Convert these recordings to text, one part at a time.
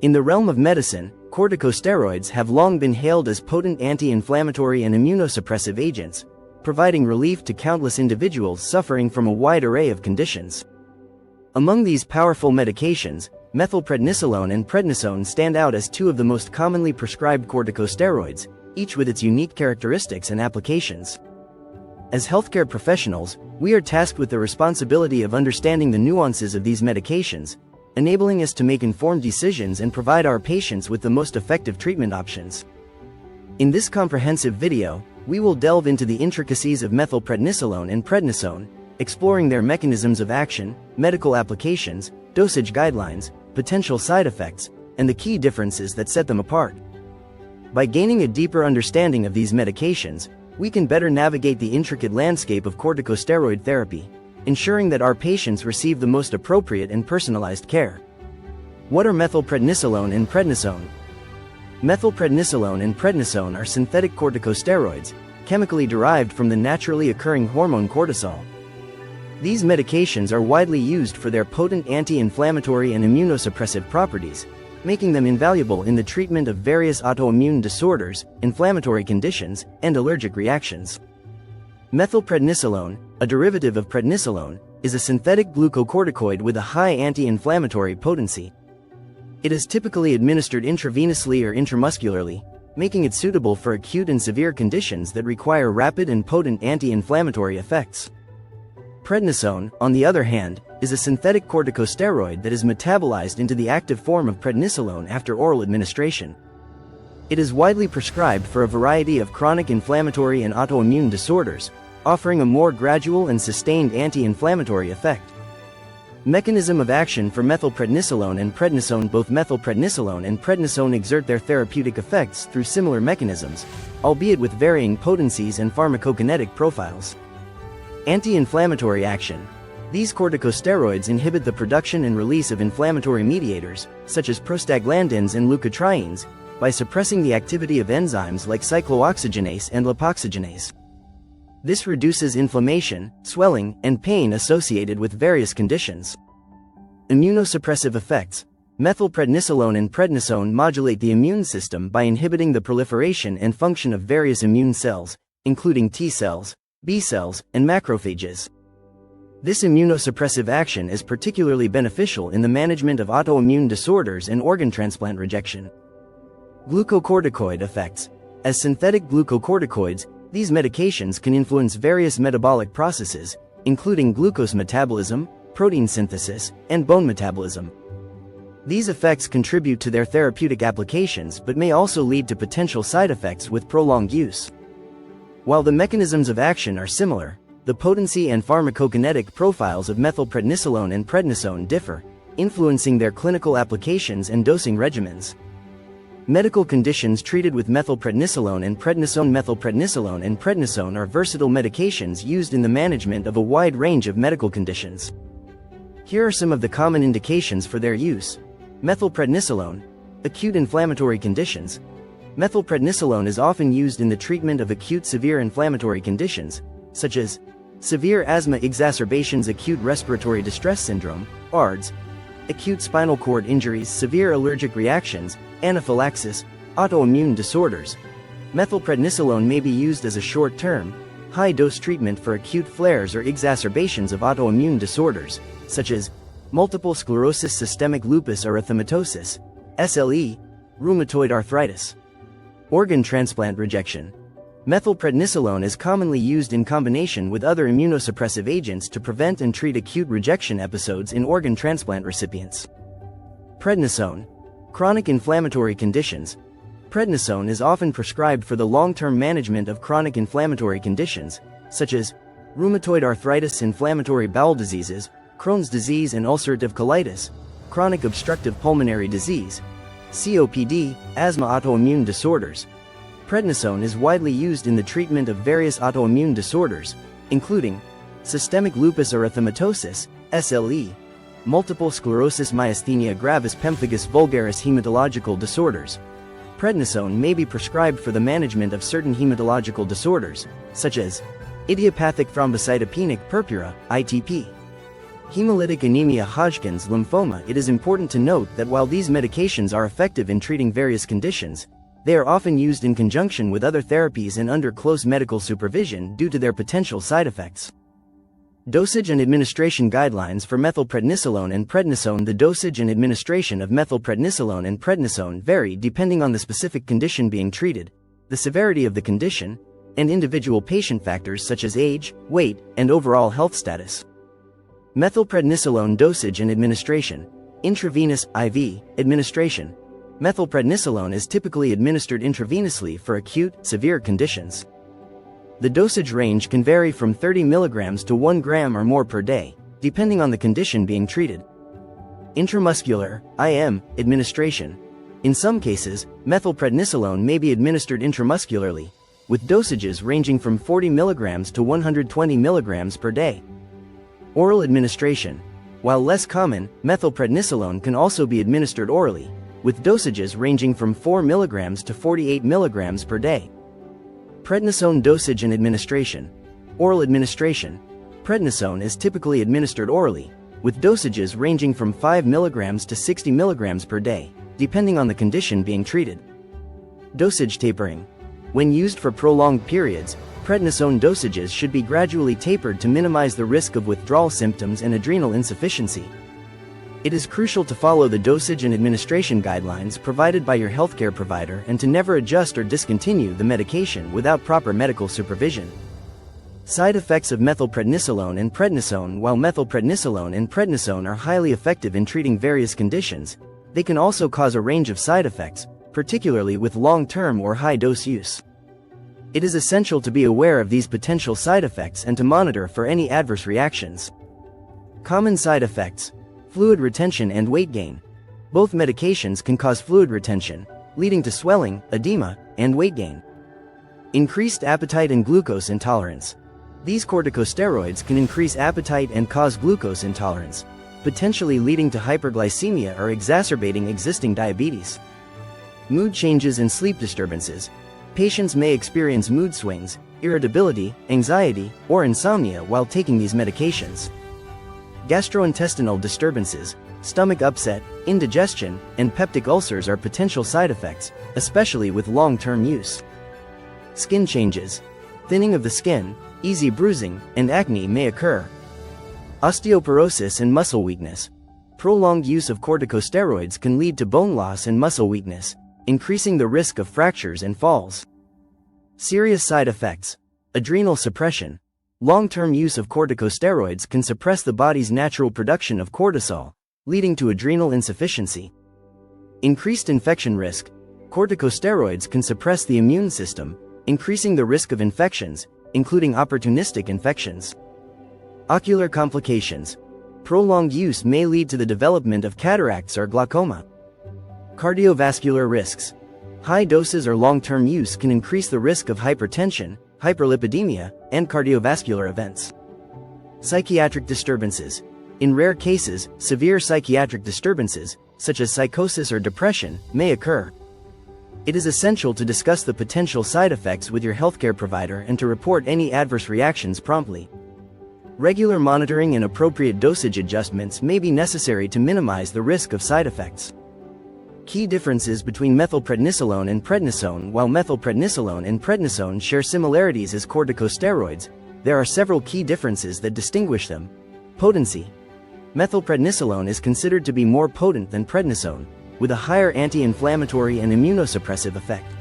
In the realm of medicine, corticosteroids have long been hailed as potent anti-inflammatory and immunosuppressive agents, providing relief to countless individuals suffering from a wide array of conditions. Among these powerful medications, methylprednisolone and prednisone stand out as two of the most commonly prescribed corticosteroids, each with its unique characteristics and applications. As healthcare professionals, we are tasked with the responsibility of understanding the nuances of these medications, enabling us to make informed decisions and provide our patients with the most effective treatment options. In this comprehensive video, we will delve into the intricacies of methylprednisolone and prednisone, exploring their mechanisms of action, medical applications, dosage guidelines, potential side effects, and the key differences that set them apart. By gaining a deeper understanding of these medications, we can better navigate the intricate landscape of corticosteroid therapy, ensuring that our patients receive the most appropriate and personalized care. What are methylprednisolone and prednisone? Methylprednisolone and prednisone are synthetic corticosteroids, chemically derived from the naturally occurring hormone cortisol. These medications are widely used for their potent anti-inflammatory and immunosuppressive properties, making them invaluable in the treatment of various autoimmune disorders, inflammatory conditions, and allergic reactions. Methylprednisolone, a derivative of prednisolone, is a synthetic glucocorticoid with a high anti-inflammatory potency. It is typically administered intravenously or intramuscularly, making it suitable for acute and severe conditions that require rapid and potent anti-inflammatory effects. Prednisone, on the other hand, is a synthetic corticosteroid that is metabolized into the active form of prednisolone after oral administration. It is widely prescribed for a variety of chronic inflammatory and autoimmune disorders, offering a more gradual and sustained anti-inflammatory effect. Mechanism of action for methylprednisolone and prednisone. Both methylprednisolone and prednisone exert their therapeutic effects through similar mechanisms, albeit with varying potencies and pharmacokinetic profiles. Anti-inflammatory action. These corticosteroids inhibit the production and release of inflammatory mediators, such as prostaglandins and leukotrienes, by suppressing the activity of enzymes like cyclooxygenase and lipoxygenase. This reduces inflammation, swelling, and pain associated with various conditions. Immunosuppressive effects. Methylprednisolone and prednisone modulate the immune system by inhibiting the proliferation and function of various immune cells, including T cells, B cells, and macrophages. This immunosuppressive action is particularly beneficial in the management of autoimmune disorders and organ transplant rejection. Glucocorticoid effects. As synthetic glucocorticoids, these medications can influence various metabolic processes, including glucose metabolism, protein synthesis, and bone metabolism. These effects contribute to their therapeutic applications but may also lead to potential side effects with prolonged use. While the mechanisms of action are similar, the potency and pharmacokinetic profiles of methylprednisolone and prednisone differ, influencing their clinical applications and dosing regimens. Medical conditions treated with methylprednisolone and prednisone. Methylprednisolone and prednisone are versatile medications used in the management of a wide range of medical conditions. Here are some of the common indications for their use. Methylprednisolone. Acute inflammatory conditions. Methylprednisolone is often used in the treatment of acute severe inflammatory conditions, such as severe asthma exacerbations, acute respiratory distress syndrome, ARDS, acute spinal cord injuries, severe allergic reactions, anaphylaxis, autoimmune disorders. Methylprednisolone may be used as a short-term, high-dose treatment for acute flares or exacerbations of autoimmune disorders, such as multiple sclerosis, systemic lupus erythematosus, SLE, rheumatoid arthritis. Organ transplant rejection. Methylprednisolone is commonly used in combination with other immunosuppressive agents to prevent and treat acute rejection episodes in organ transplant recipients. Prednisone. Chronic inflammatory conditions. Prednisone is often prescribed for the long-term management of chronic inflammatory conditions, such as rheumatoid arthritis, inflammatory bowel diseases, Crohn's disease and ulcerative colitis, chronic obstructive pulmonary disease, COPD, asthma. Autoimmune disorders. Prednisone is widely used in the treatment of various autoimmune disorders, including systemic lupus erythematosus, SLE, multiple sclerosis, myasthenia gravis, pemphigus vulgaris. Hematological disorders. Prednisone may be prescribed for the management of certain hematological disorders, such as idiopathic thrombocytopenic purpura, ITP. Hemolytic anemia Hodgkin's lymphoma. It is important to note that while these medications are effective in treating various conditions, they are often used in conjunction with other therapies and under close medical supervision due to their potential side effects. Dosage and administration guidelines for methylprednisolone and prednisone. The dosage and administration of methylprednisolone and prednisone vary depending on the specific condition being treated, the severity of the condition, and individual patient factors such as age, weight, and overall health status. Methylprednisolone dosage and administration. Intravenous (IV) administration. Methylprednisolone is typically administered intravenously for acute, severe conditions. The dosage range can vary from 30 mg to 1 gram or more per day, depending on the condition being treated. Intramuscular (IM) administration. In some cases, methylprednisolone may be administered intramuscularly, with dosages ranging from 40 mg to 120 mg per day. Oral administration. While less common, methylprednisolone can also be administered orally, with dosages ranging from 4 mg to 48 mg per day. Prednisone dosage and administration. Oral administration. Prednisone is typically administered orally, with dosages ranging from 5 mg to 60 mg per day, depending on the condition being treated. Dosage tapering. When used for prolonged periods, prednisone dosages should be gradually tapered to minimize the risk of withdrawal symptoms and adrenal insufficiency. It is crucial to follow the dosage and administration guidelines provided by your healthcare provider and to never adjust or discontinue the medication without proper medical supervision. Side effects of methylprednisolone and prednisone. While methylprednisolone and prednisone are highly effective in treating various conditions, they can also cause a range of side effects, particularly with long-term or high-dose use. It is essential to be aware of these potential side effects and to monitor for any adverse reactions. Common side effects: fluid retention and weight gain. Both medications can cause fluid retention, leading to swelling, edema, and weight gain. Increased appetite and glucose intolerance. These corticosteroids can increase appetite and cause glucose intolerance, potentially leading to hyperglycemia or exacerbating existing diabetes. Mood changes and sleep disturbances. Patients may experience mood swings, irritability, anxiety, or insomnia while taking these medications. Gastrointestinal disturbances, stomach upset, indigestion, and peptic ulcers are potential side effects, especially with long-term use. Skin changes. Thinning of the skin, easy bruising, and acne may occur. Osteoporosis and muscle weakness. Prolonged use of corticosteroids can lead to bone loss and muscle weakness, increasing the risk of fractures and falls. Serious side effects. Adrenal suppression. Long-term use of corticosteroids can suppress the body's natural production of cortisol, leading to adrenal insufficiency. Increased infection risk. Corticosteroids can suppress the immune system, increasing the risk of infections, including opportunistic infections. Ocular complications. Prolonged use may lead to the development of cataracts or glaucoma. Cardiovascular risks. High doses or long-term use can increase the risk of hypertension, hyperlipidemia, and cardiovascular events. Psychiatric disturbances. In rare cases, severe psychiatric disturbances, such as psychosis or depression, may occur. It is essential to discuss the potential side effects with your healthcare provider and to report any adverse reactions promptly. Regular monitoring and appropriate dosage adjustments may be necessary to minimize the risk of side effects. Key differences between methylprednisolone and prednisone. While methylprednisolone and prednisone share similarities as corticosteroids, there are several key differences that distinguish them. Potency. Methylprednisolone is considered to be more potent than prednisone, with a higher anti-inflammatory and immunosuppressive effect.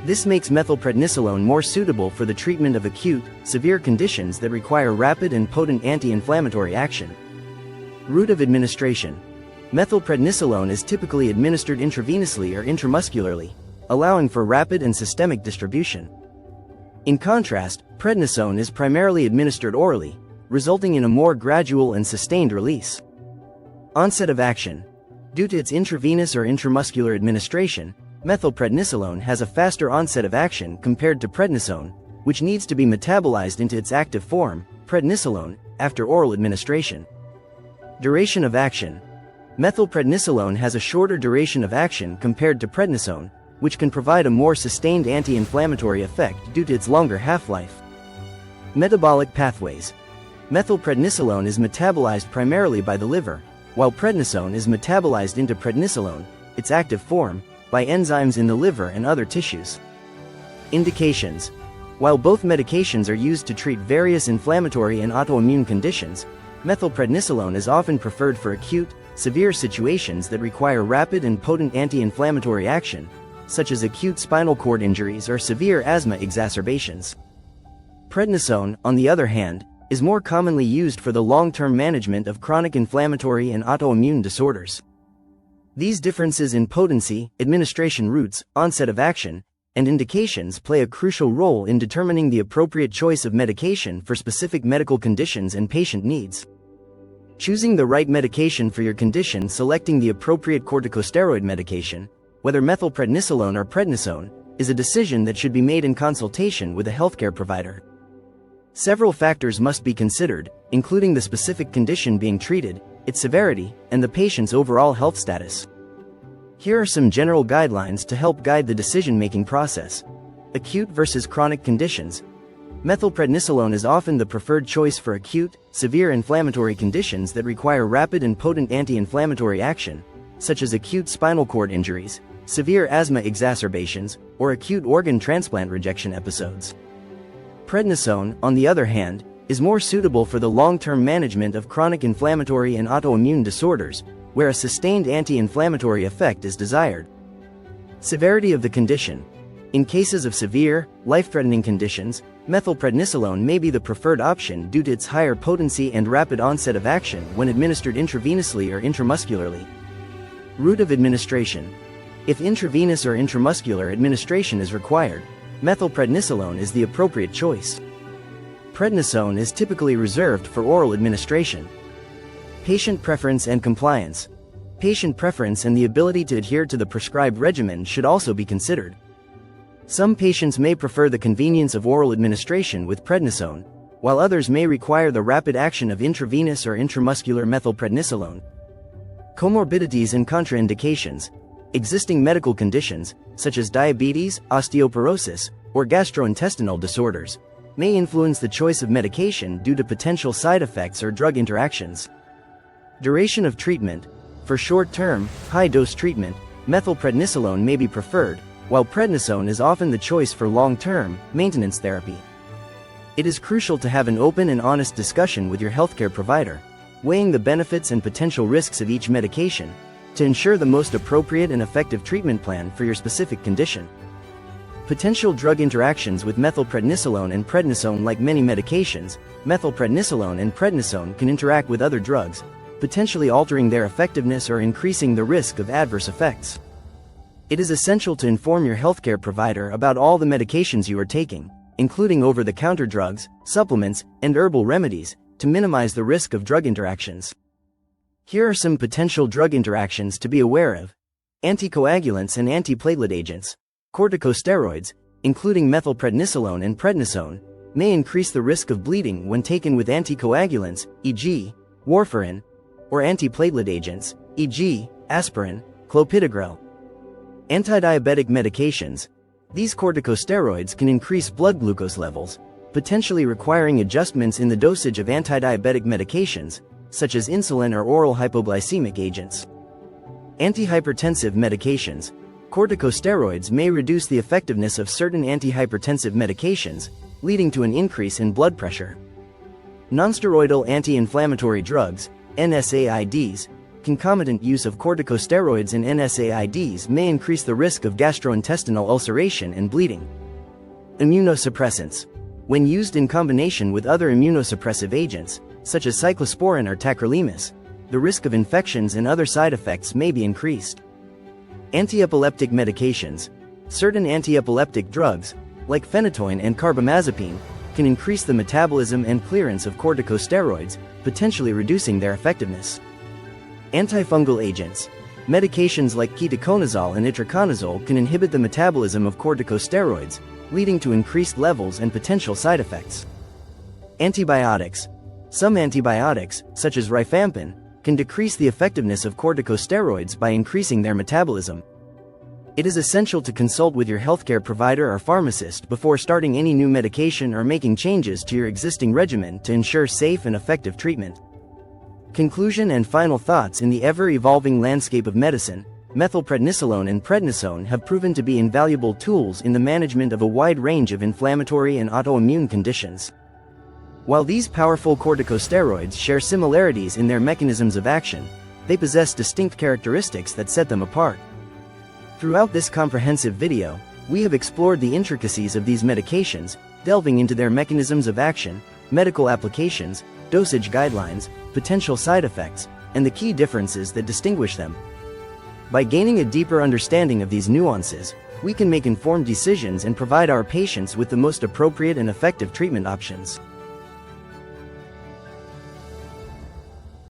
This makes methylprednisolone more suitable for the treatment of acute, severe conditions that require rapid and potent anti-inflammatory action. Route of administration. Methylprednisolone is typically administered intravenously or intramuscularly, allowing for rapid and systemic distribution. In contrast, prednisone is primarily administered orally, resulting in a more gradual and sustained release. Onset of action. Due to its intravenous or intramuscular administration, methylprednisolone has a faster onset of action compared to prednisone, which needs to be metabolized into its active form, prednisolone, after oral administration. Duration of action. Methylprednisolone has a shorter duration of action compared to prednisone, which can provide a more sustained anti-inflammatory effect due to its longer half-life. Metabolic pathways. Methylprednisolone is metabolized primarily by the liver, while prednisone is metabolized into prednisolone, its active form, by enzymes in the liver and other tissues. Indications. While both medications are used to treat various inflammatory and autoimmune conditions, methylprednisolone is often preferred for acute, severe situations that require rapid and potent anti-inflammatory action, such as acute spinal cord injuries or severe asthma exacerbations. Prednisone, on the other hand, is more commonly used for the long-term management of chronic inflammatory and autoimmune disorders. These differences in potency, administration routes, onset of action, and indications play a crucial role in determining the appropriate choice of medication for specific medical conditions and patient needs. Choosing the right medication for your condition, selecting the appropriate corticosteroid medication, whether methylprednisolone or prednisone, is a decision that should be made in consultation with a healthcare provider. Several factors must be considered, including the specific condition being treated, its severity, and the patient's overall health status. Here are some general guidelines to help guide the decision-making process. Acute versus chronic conditions. Methylprednisolone is often the preferred choice for acute, severe inflammatory conditions that require rapid and potent anti-inflammatory action, such as acute spinal cord injuries, severe asthma exacerbations, or acute organ transplant rejection episodes. Prednisone, on the other hand, is more suitable for the long-term management of chronic inflammatory and autoimmune disorders, where a sustained anti-inflammatory effect is desired. Severity of the condition. In cases of severe, life-threatening conditions, methylprednisolone may be the preferred option due to its higher potency and rapid onset of action when administered intravenously or intramuscularly. Route of administration. If intravenous or intramuscular administration is required, methylprednisolone is the appropriate choice. Prednisone is typically reserved for oral administration. Patient preference and compliance. Patient preference and the ability to adhere to the prescribed regimen should also be considered. Some patients may prefer the convenience of oral administration with prednisone, while others may require the rapid action of intravenous or intramuscular methylprednisolone. Comorbidities and contraindications. Existing medical conditions, such as diabetes, osteoporosis, or gastrointestinal disorders, may influence the choice of medication due to potential side effects or drug interactions. Duration of treatment. For short-term, high-dose treatment, methylprednisolone may be preferred, while prednisone is often the choice for long-term, maintenance therapy. It is crucial to have an open and honest discussion with your healthcare provider, weighing the benefits and potential risks of each medication, to ensure the most appropriate and effective treatment plan for your specific condition. Potential drug interactions with methylprednisolone and prednisone. Like many medications, methylprednisolone and prednisone can interact with other drugs, potentially altering their effectiveness or increasing the risk of adverse effects. It is essential to inform your healthcare provider about all the medications you are taking, including over-the-counter drugs, supplements, and herbal remedies, to minimize the risk of drug interactions. Here are some potential drug interactions to be aware of. Anticoagulants and antiplatelet agents. Corticosteroids, including methylprednisolone and prednisone, may increase the risk of bleeding when taken with anticoagulants, e.g., warfarin, or antiplatelet agents, e.g., aspirin, clopidogrel. Antidiabetic medications. These corticosteroids can increase blood glucose levels, potentially requiring adjustments in the dosage of antidiabetic medications, such as insulin or oral hypoglycemic agents. Antihypertensive medications. Corticosteroids may reduce the effectiveness of certain antihypertensive medications, leading to an increase in blood pressure. Nonsteroidal anti-inflammatory drugs, NSAIDs. Concomitant use of corticosteroids and NSAIDs may increase the risk of gastrointestinal ulceration and bleeding. Immunosuppressants. When used in combination with other immunosuppressive agents, such as cyclosporin or tacrolimus, the risk of infections and other side effects may be increased. Antiepileptic medications. Certain antiepileptic drugs, like phenytoin and carbamazepine, can increase the metabolism and clearance of corticosteroids, potentially reducing their effectiveness. Antifungal agents. Medications like ketoconazole and itraconazole can inhibit the metabolism of corticosteroids, leading to increased levels and potential side effects. Antibiotics. Some antibiotics, such as rifampin, can decrease the effectiveness of corticosteroids by increasing their metabolism. It is essential to consult with your healthcare provider or pharmacist before starting any new medication or making changes to your existing regimen to ensure safe and effective treatment. Conclusion and final thoughts. In the ever-evolving landscape of medicine, methylprednisolone and prednisone have proven to be invaluable tools in the management of a wide range of inflammatory and autoimmune conditions. While these powerful corticosteroids share similarities in their mechanisms of action, they possess distinct characteristics that set them apart. Throughout this comprehensive video, we have explored the intricacies of these medications, delving into their mechanisms of action, medical applications, dosage guidelines, potential side effects, and the key differences that distinguish them. By gaining a deeper understanding of these nuances, we can make informed decisions and provide our patients with the most appropriate and effective treatment options.